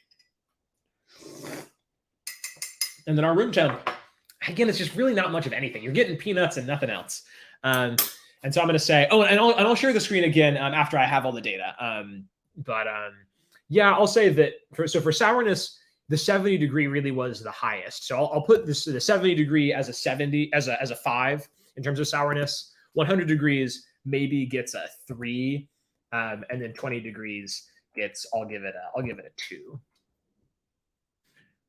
And then our room temp, again, it's just really not much of anything. You're getting peanuts and nothing else. And so I'm going to say, and I'll share the screen again after I have all the data. Yeah, I'll say that for sourness, the 70 degree really was the highest. So I'll put the 70 degree as a 70 as a 5 in terms of sourness. 100 degrees maybe gets a 3, and then 20 degrees I'll give it a 2.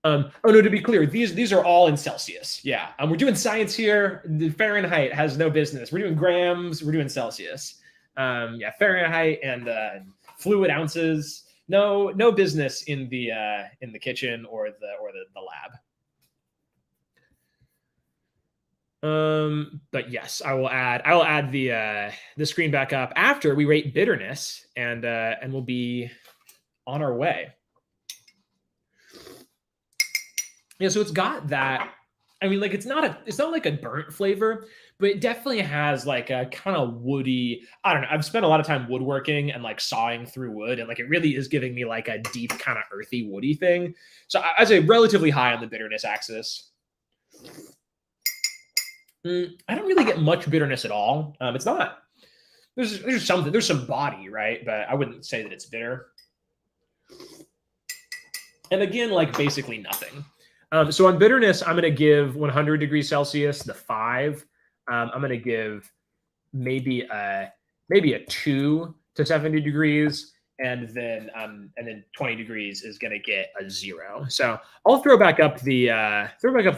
Oh no, to be clear, these are all in Celsius. Yeah, we're doing science here. The Fahrenheit has no business. We're doing grams. We're doing Celsius. Yeah, Fahrenheit and fluid ounces. No business in the kitchen or the lab. But yes, I will add the screen back up after we rate bitterness, and we'll be on our way. Yeah, so it's got that. I mean, like it's not like a burnt flavor, but it definitely has like a kind of woody. I don't know. I've spent a lot of time woodworking and like sawing through wood, and like it really is giving me like a deep kind of earthy woody thing. So I'd say relatively high on the bitterness axis. I don't really get much bitterness at all. It's not. There's some body, right? But I wouldn't say that it's bitter. And again, like basically nothing. So on bitterness, I'm going to give 100 degrees Celsius the 5. I'm going to give maybe a 2 to 70 degrees, and then 20 degrees is going to get a 0. So I'll throw back up the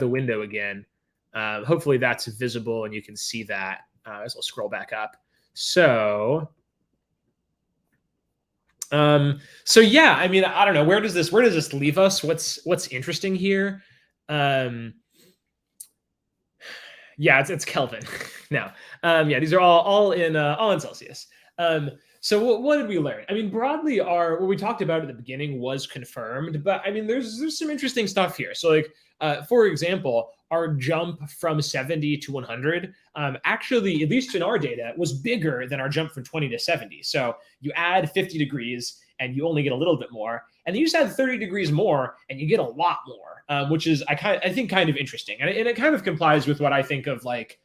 window again. Hopefully that's visible and you can see that as we'll scroll back up. So yeah, I mean, I don't know, where does this leave us? What's interesting here? Yeah, it's Kelvin. No. Yeah, these are all in Celsius. So what did we learn? I mean, broadly, what we talked about at the beginning was confirmed, but I mean, there's some interesting stuff here. So like, for example, our jump from 70 to 100, actually, at least in our data, was bigger than our jump from 20 to 70. So you add 50 degrees and you only get a little bit more. And then you just add 30 degrees more and you get a lot more, which is, I think kind of interesting. And it kind of complies with what I think of like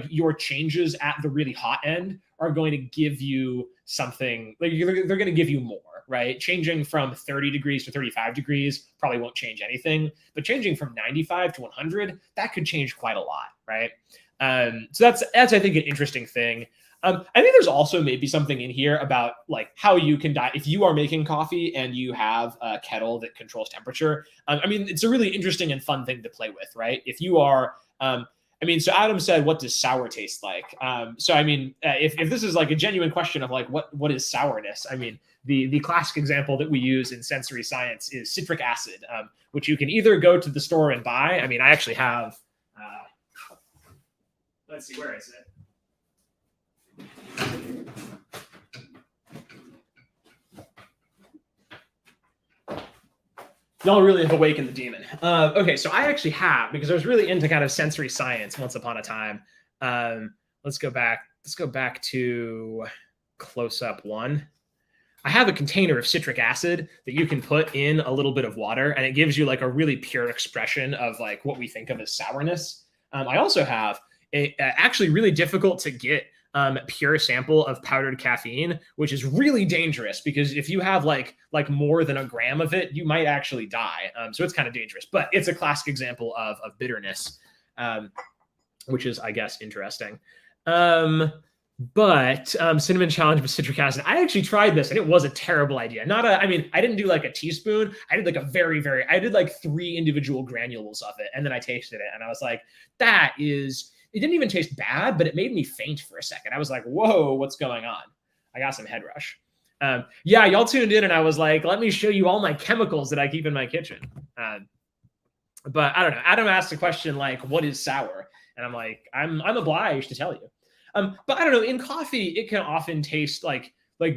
your changes at the really hot end are going to give you something, like they're going to give you more, right? Changing from 30 degrees to 35 degrees probably won't change anything, but changing from 95 to 100, that could change quite a lot, right? So that's I think an interesting thing. I think there's also maybe something in here about like how you can if you are making coffee and you have a kettle that controls temperature. I mean, it's a really interesting and fun thing to play with, right? If you are, so Adam said, what does sour taste like? So I mean, if this is like a genuine question of like, what is sourness? I mean, the classic example that we use in sensory science is citric acid, which you can either go to the store and buy. I mean, I actually have, let's see, where is it? Y'all really have awakened the demon. Okay, so I actually have, because I was really into kind of sensory science once upon a time. Let's go back to close-up one. I have a container of citric acid that you can put in a little bit of water, and it gives you like a really pure expression of like what we think of as sourness. I also have a actually really difficult to get pure sample of powdered caffeine, which is really dangerous because if you have like more than a gram of it, you might actually die. So it's kind of dangerous, but it's a classic example of bitterness, which is, I guess, interesting. But cinnamon challenge with citric acid. I actually tried this and it was a terrible idea. I didn't do like a teaspoon. I did like I did like 3 individual granules of it. And then I tasted it and I was like, it didn't even taste bad, but it made me faint for a second. I was like, whoa, what's going on? I got some head rush. Yeah, y'all tuned in and I was like, let me show you all my chemicals that I keep in my kitchen. But I don't know. Adam asked a question like, what is sour? And I'm like, I'm obliged to tell you. But I don't know, in coffee, it can often taste like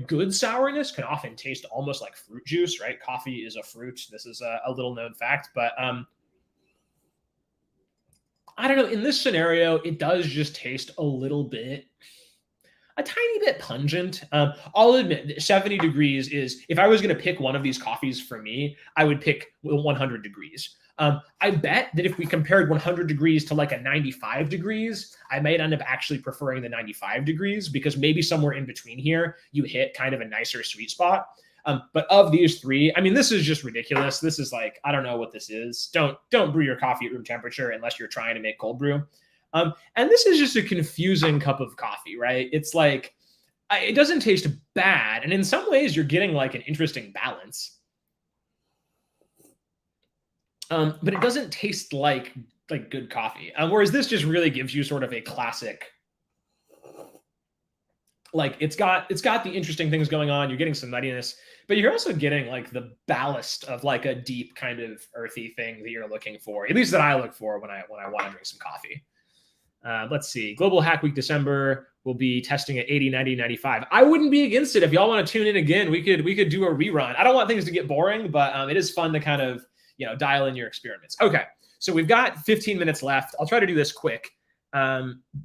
good sourness can often taste almost like fruit juice, right? Coffee is a fruit. This is a little known fact, but I don't know, in this scenario, it does just taste a tiny bit pungent. I'll admit 70 degrees is, if I was going to pick one of these coffees for me, I would pick 100 degrees. I bet that if we compared 100 degrees to like a 95 degrees, I might end up actually preferring the 95 degrees because maybe somewhere in between here, you hit kind of a nicer sweet spot. But of these 3, I mean, this is just ridiculous. This is like, I don't know what this is. Don't brew your coffee at room temperature unless you're trying to make cold brew. And this is just a confusing cup of coffee, right? It's like, it doesn't taste bad. And in some ways, you're getting like an interesting balance. But it doesn't taste like good coffee. Whereas this just really gives you sort of a classic, like it's got the interesting things going on. You're getting some nuttiness, but you're also getting like the ballast of like a deep kind of earthy thing that you're looking for, at least that I look for when I want to drink some coffee. Let's see. Global Hack Week December will be testing at 80, 90, 95. I wouldn't be against it. If y'all want to tune in again, we could do a rerun. I don't want things to get boring, but it is fun to kind of, dial in your experiments. Okay, so we've got 15 minutes left. I'll try to do this quick.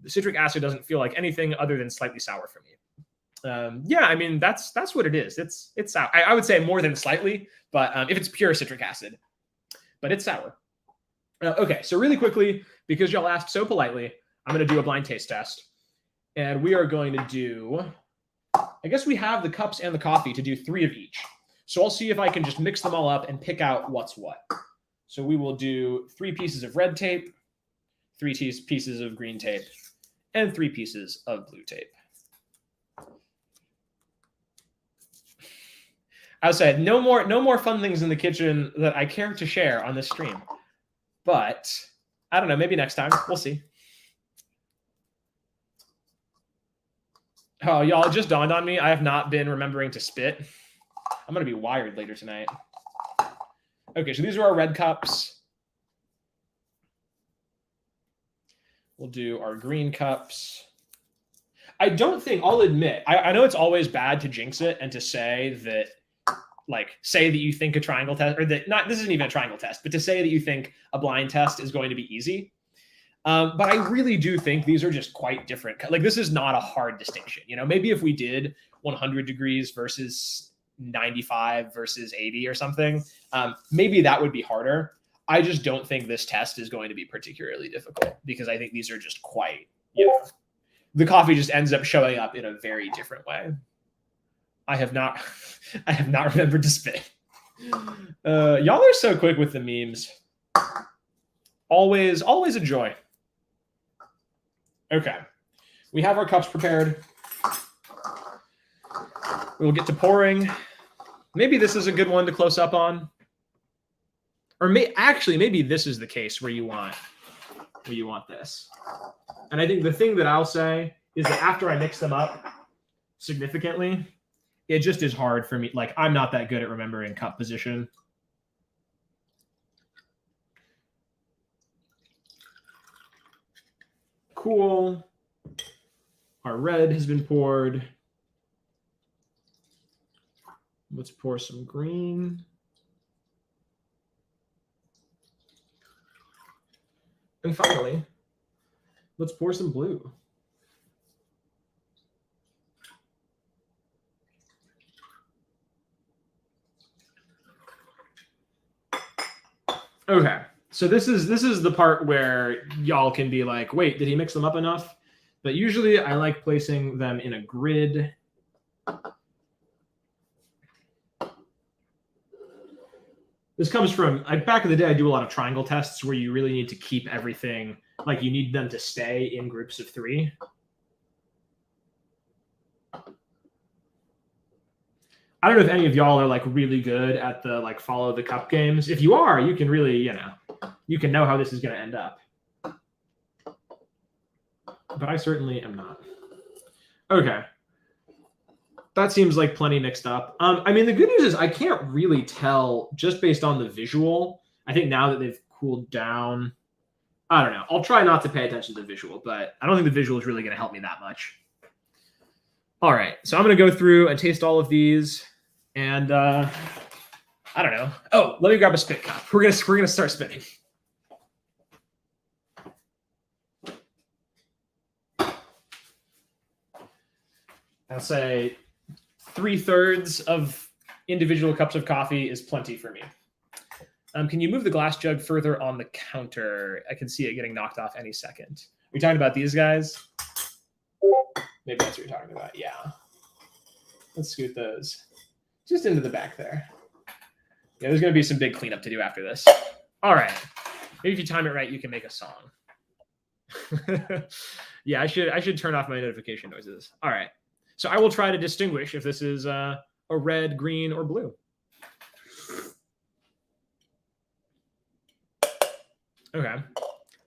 Citric acid doesn't feel like anything other than slightly sour for me. Yeah, I mean, that's what it is. It's sour. I would say more than slightly, but if it's pure citric acid, but it's sour. Okay, so really quickly, because y'all asked so politely, I'm going to do a blind taste test. And we are going to do, I guess we have the cups and the coffee to do 3 of each. So I'll see if I can just mix them all up and pick out what's what. So we will do 3 pieces of red tape, 3 pieces of green tape, and 3 pieces of blue tape. Outside, no more fun things in the kitchen that I care to share on this stream. But I don't know, maybe next time. We'll see. Oh, y'all, it just dawned on me. I have not been remembering to spit. I'm going to be wired later tonight. Okay, so these are our red cups. We'll do our green cups. I don't think, I'll admit, I know it's always bad to jinx it and to say that, say that you think a triangle test, or that, this isn't even a triangle test, but to say that you think a blind test is going to be easy. But I really do think these are just quite different. Like, this is not a hard distinction. Maybe if we did 100 degrees versus 95 versus 80 or something, maybe that would be harder. I just don't think this test is going to be particularly difficult because I think these are just quite, the coffee just ends up showing up in a very different way. I have not remembered to spit. Y'all are so quick with the memes. Always a joy. Okay. We have our cups prepared. We'll get to pouring. Maybe this is a good one to close up on. Or maybe this is the case where you want this. And I think the thing that I'll say is that after I mix them up significantly, it just is hard for me. Like, I'm not that good at remembering cup position. Cool. Our red has been poured. Let's pour some green. And finally, let's pour some blue. Okay, so this is the part where y'all can be like, wait, did he mix them up enough? But usually I like placing them in a grid. This comes from, back in the day, I do a lot of triangle tests where you really need to keep everything, like you need them to stay in groups of 3. I don't know if any of y'all are like really good at the like follow the cup games. If you are, you can really, you can know how this is going to end up. But I certainly am not. Okay. That seems like plenty mixed up. I mean, the good news is I can't really tell just based on the visual. I think now that they've cooled down, I don't know. I'll try not to pay attention to the visual, but I don't think the visual is really going to help me that much. All right. So I'm going to go through and taste all of these. And I don't know. Oh, let me grab a spit cup. We're gonna start spitting. I'll say 3/3 of individual cups of coffee is plenty for me. Can you move the glass jug further on the counter? I can see it getting knocked off any second. Are you talking about these guys? Maybe that's what you're talking about. Yeah. Let's scoot those just into the back there. Yeah, there's going to be some big cleanup to do after this. All right. Maybe if you time it right, you can make a song. Yeah, I should turn off my notification noises. All right. So I will try to distinguish if this is a red, green, or blue. Okay.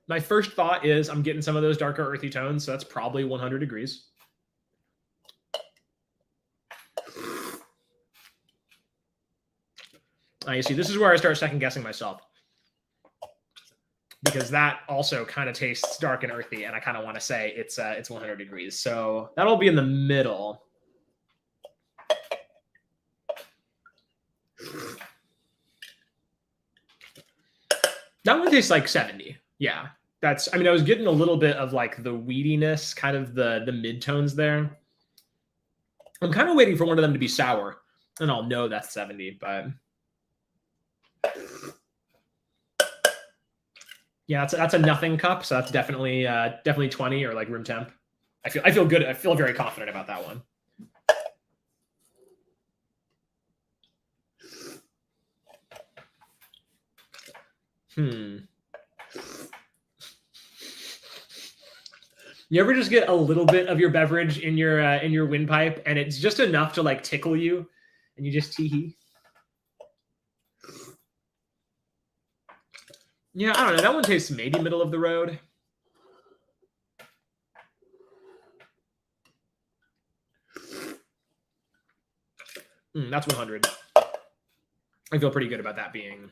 My first thought is I'm getting some of those darker earthy tones, so that's probably 100 degrees. You see, this is where I start second guessing myself, because that also kind of tastes dark and earthy, and I kind of want to say it's 100 degrees. So that'll be in the middle. That one tastes like 70. Yeah, I mean, I was getting a little bit of like the weediness, kind of the mid-tones there. I'm kind of waiting for one of them to be sour, and I'll know that's 70, but yeah, that's a nothing cup, so that's definitely 20 or like room temp. I feel good. I feel very confident about that one. You ever just get a little bit of your beverage in your windpipe, and it's just enough to like tickle you, and you just tee-hee? Yeah, I don't know. That one tastes maybe middle of the road. That's 100. I feel pretty good about that being.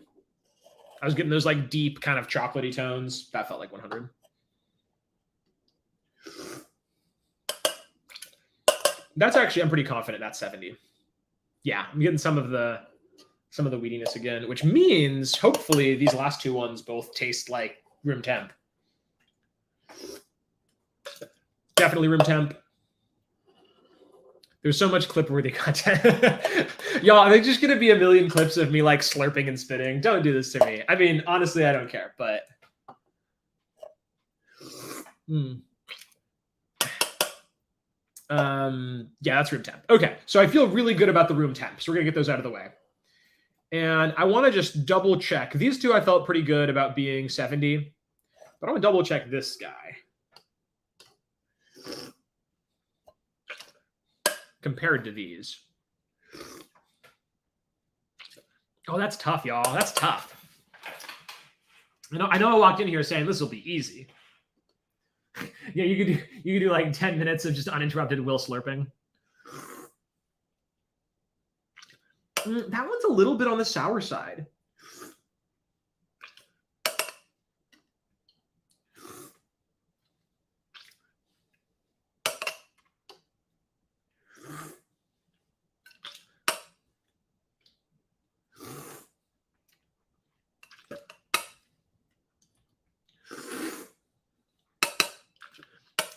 I was getting those like deep kind of chocolatey tones. That felt like 100. That's actually, I'm pretty confident that's 70. Yeah, I'm getting some of the weediness again, which means hopefully these last two ones both taste like room temp. Definitely room temp. There's so much clip-worthy content. Y'all, they're just going to be a million clips of me like slurping and spitting. Don't do this to me. I mean, honestly, I don't care, but... yeah, that's room temp. Okay, so I feel really good about the room temp. So we're going to get those out of the way. And I want to just double check. These two I felt pretty good about being 70. But I want to double check this guy. Compared to these. Oh, that's tough, y'all. That's tough. I know I walked in here saying this will be easy. Yeah, you could do like 10 minutes of just uninterrupted Will slurping. That one's a little bit on the sour side.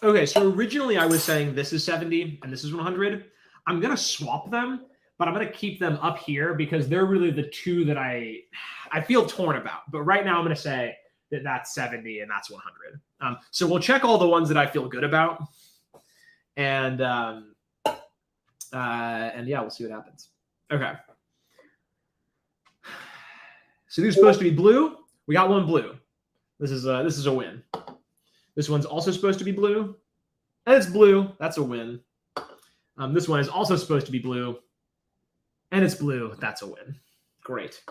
Okay, so originally I was saying this is 70 and this is 100. I'm going to swap them, but I'm going to keep them up here because they're really the two that I feel torn about. But right now I'm going to say that that's 70 and that's 100. So we'll check all the ones that I feel good about. And yeah, we'll see what happens. Okay. So these are supposed to be blue. We got one blue. This is a win. This one's also supposed to be blue. And it's blue. That's a win. This one is also supposed to be blue. And it's blue. That's a win. Great.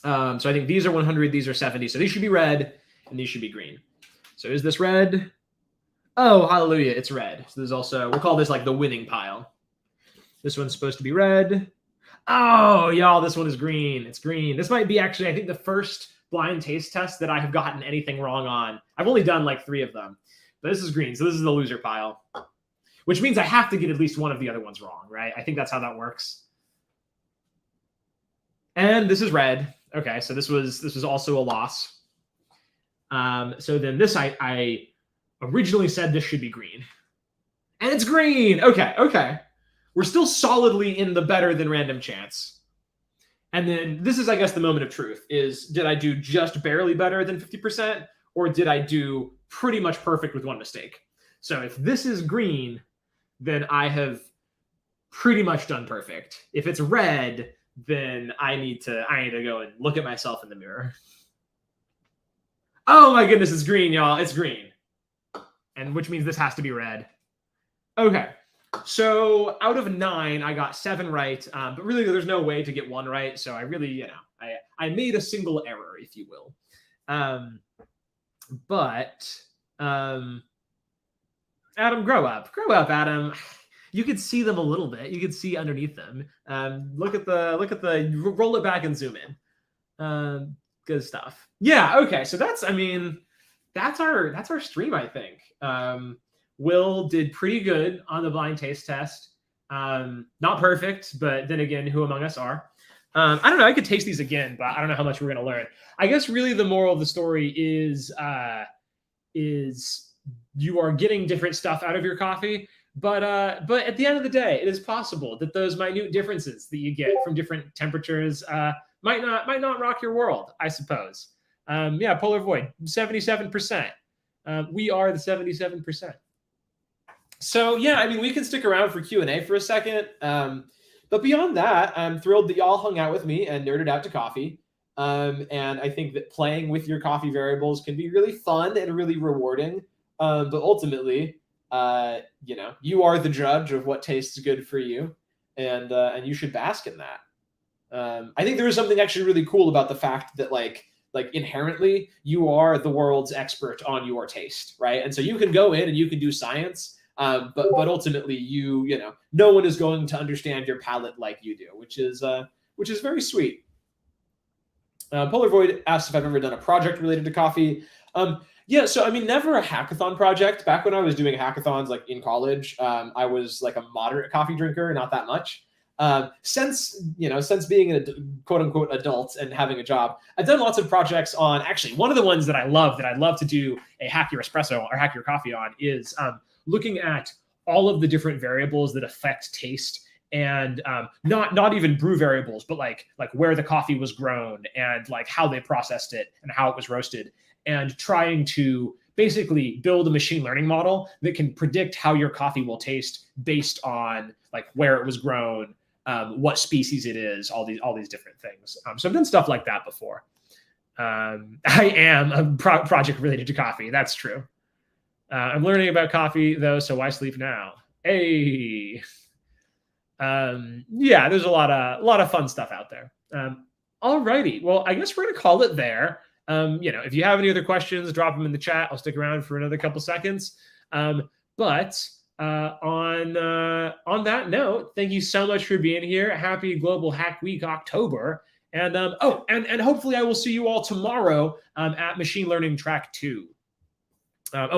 So I think these are 100. These are 70. So these should be red. And these should be green. So is this red? Oh, hallelujah. It's red. So there's also, we'll call this like the winning pile. This one's supposed to be red. Oh, y'all, this one is green. It's green. This might be actually, I think, the first blind taste test that I have gotten anything wrong on. I've only done like 3 of them, but this is green. So this is the loser pile, which means I have to get at least one of the other ones wrong, right? I think that's how that works. And this is red. Okay, so this was also a loss. So then this, I originally said this should be green. And it's green. Okay, okay. We're still solidly in the better than random chance. And then this is, I guess, the moment of truth is, did I do just barely better than 50%? Or did I do pretty much perfect with one mistake? So if this is green, then I have pretty much done perfect. If it's red, then I need to go and look at myself in the mirror. Oh my goodness, it's green, y'all. It's green. And which means this has to be red. Okay. So out of 9, I got 7 right, but really there's no way to get 1 right. So I really, I made a single error, if you will. Adam, grow up, Adam. You could see them a little bit. You could see underneath them. Look at the, roll it back and zoom in. Good stuff. Yeah. Okay. So that's our stream, I think. Will did pretty good on the blind taste test. Not perfect, but then again, who among us are? I don't know. I could taste these again, but I don't know how much we're going to learn. I guess really the moral of the story is you are getting different stuff out of your coffee, but at the end of the day, it is possible that those minute differences that you get from different temperatures might not rock your world, I suppose. Yeah, Polar Void, 77%. We are the 77%. So yeah, I mean, we can stick around for Q&A for a second. But beyond that, I'm thrilled that y'all hung out with me and nerded out to coffee. And I think that playing with your coffee variables can be really fun and really rewarding. But ultimately, you are the judge of what tastes good for you, and you should bask in that. I think there is something actually really cool about the fact that like inherently you are the world's expert on your taste, right? And so you can go in and you can do science. But ultimately, no one is going to understand your palate like you do, which is very sweet. Polar Void asked if I've ever done a project related to coffee. Yeah, so I mean, never a hackathon project. Back when I was doing hackathons, like in college, I was like a moderate coffee drinker, not that much. Since being a quote unquote adult and having a job, I've done lots of projects on. Actually, one of the ones that I'd love to do a Hack Your Espresso or Hack Your Coffee on is looking at all of the different variables that affect taste, and not even brew variables, but like where the coffee was grown and like how they processed it and how it was roasted, and trying to basically build a machine learning model that can predict how your coffee will taste based on like where it was grown, what species it is, all these different things. So I've done stuff like that before. I am a project related to coffee. That's true. I'm learning about coffee though, so why sleep now? Hey, yeah, there's a lot of fun stuff out there. Alrighty, well, I guess we're gonna call it there. If you have any other questions, drop them in the chat. I'll stick around for another couple seconds. But on that note, thank you so much for being here. Happy Global Hack Week October. And and hopefully I will see you all tomorrow at Machine Learning Track 2.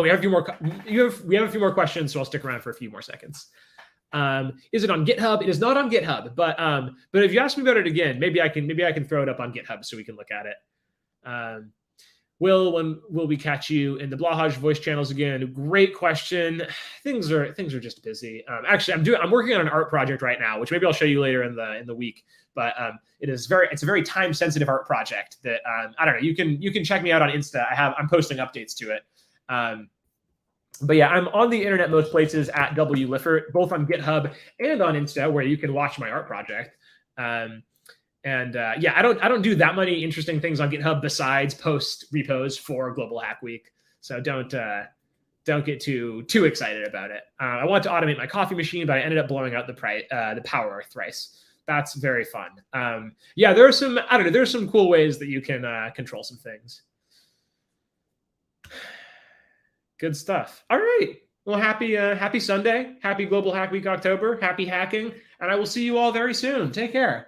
We have a few more. We have a few more questions, so I'll stick around for a few more seconds. Is it on GitHub? It is not on GitHub, but if you ask me about it again, maybe I can throw it up on GitHub so we can look at it. When will we catch you in the Blahaj voice channels again? Great question. Things are just busy. Actually, I'm working on an art project right now, which maybe I'll show you later in the week. But it's a very time sensitive art project that I don't know. You can check me out on Insta. I'm posting updates to it. But yeah, I'm on the internet most places at W Liffert, both on GitHub and on Insta, where you can watch my art project. Yeah, I don't do that many interesting things on GitHub besides post repos for Global Hack Week. So don't get too excited about it. I want to automate my coffee machine, but I ended up blowing out the power thrice. That's very fun. Yeah, there's some cool ways that you can control some things. Good stuff. All right. Well, happy Sunday. Happy Global Hack Week October. Happy hacking. And I will see you all very soon. Take care.